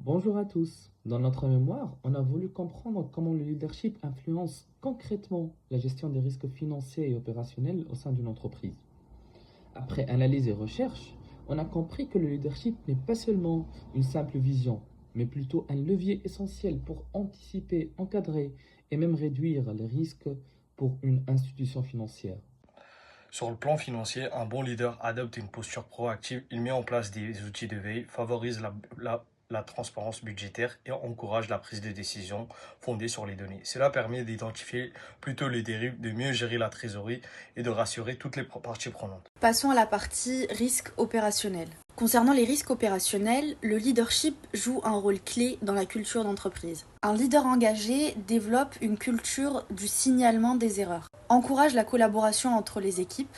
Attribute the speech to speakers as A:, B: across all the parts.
A: Bonjour à tous. Dans notre mémoire, on a voulu comprendre comment le leadership influence concrètement la gestion des risques financiers et opérationnels au sein d'une entreprise. Après analyse et recherche, on a compris que le leadership n'est pas seulement une simple vision, mais plutôt un levier essentiel pour anticiper, encadrer et même réduire les risques pour une institution financière.
B: Sur le plan financier, un bon leader adopte une posture proactive, il met en place des outils de veille, favorise la transparence budgétaire et encourage la prise de décision fondée sur les données. Cela permet d'identifier plutôt les dérives, de mieux gérer la trésorerie et de rassurer toutes les parties prenantes.
C: Passons à la partie risque opérationnel. Concernant les risques opérationnels, le leadership joue un rôle clé dans la culture d'entreprise. Un leader engagé développe une culture du signalement des erreurs, encourage la collaboration entre les équipes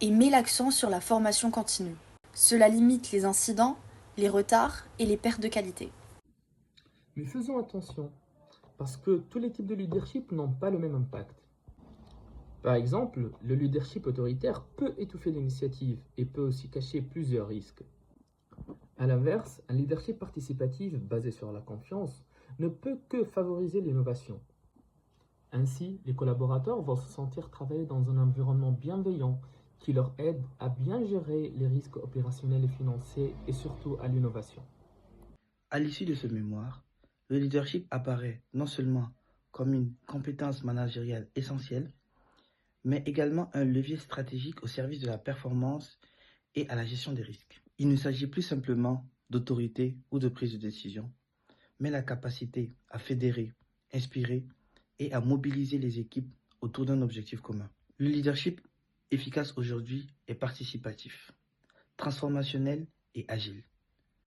C: et met l'accent sur la formation continue. Cela limite les incidents, les retards et les pertes de qualité.
A: Mais faisons attention, parce que tous les types de leadership n'ont pas le même impact. Par exemple, le leadership autoritaire peut étouffer l'initiative et peut aussi cacher plusieurs risques. A l'inverse, un leadership participatif basé sur la confiance ne peut que favoriser l'innovation. Ainsi, les collaborateurs vont se sentir travailler dans un environnement bienveillant qui leur aide à bien gérer les risques opérationnels et financiers et surtout à l'innovation.
D: À l'issue de ce mémoire, le leadership apparaît non seulement comme une compétence managériale essentielle, mais également un levier stratégique au service de la performance et à la gestion des risques. Il ne s'agit plus simplement d'autorité ou de prise de décision, mais la capacité à fédérer, inspirer et à mobiliser les équipes autour d'un objectif commun. Le leadership efficace aujourd'hui est participatif, transformationnel et agile.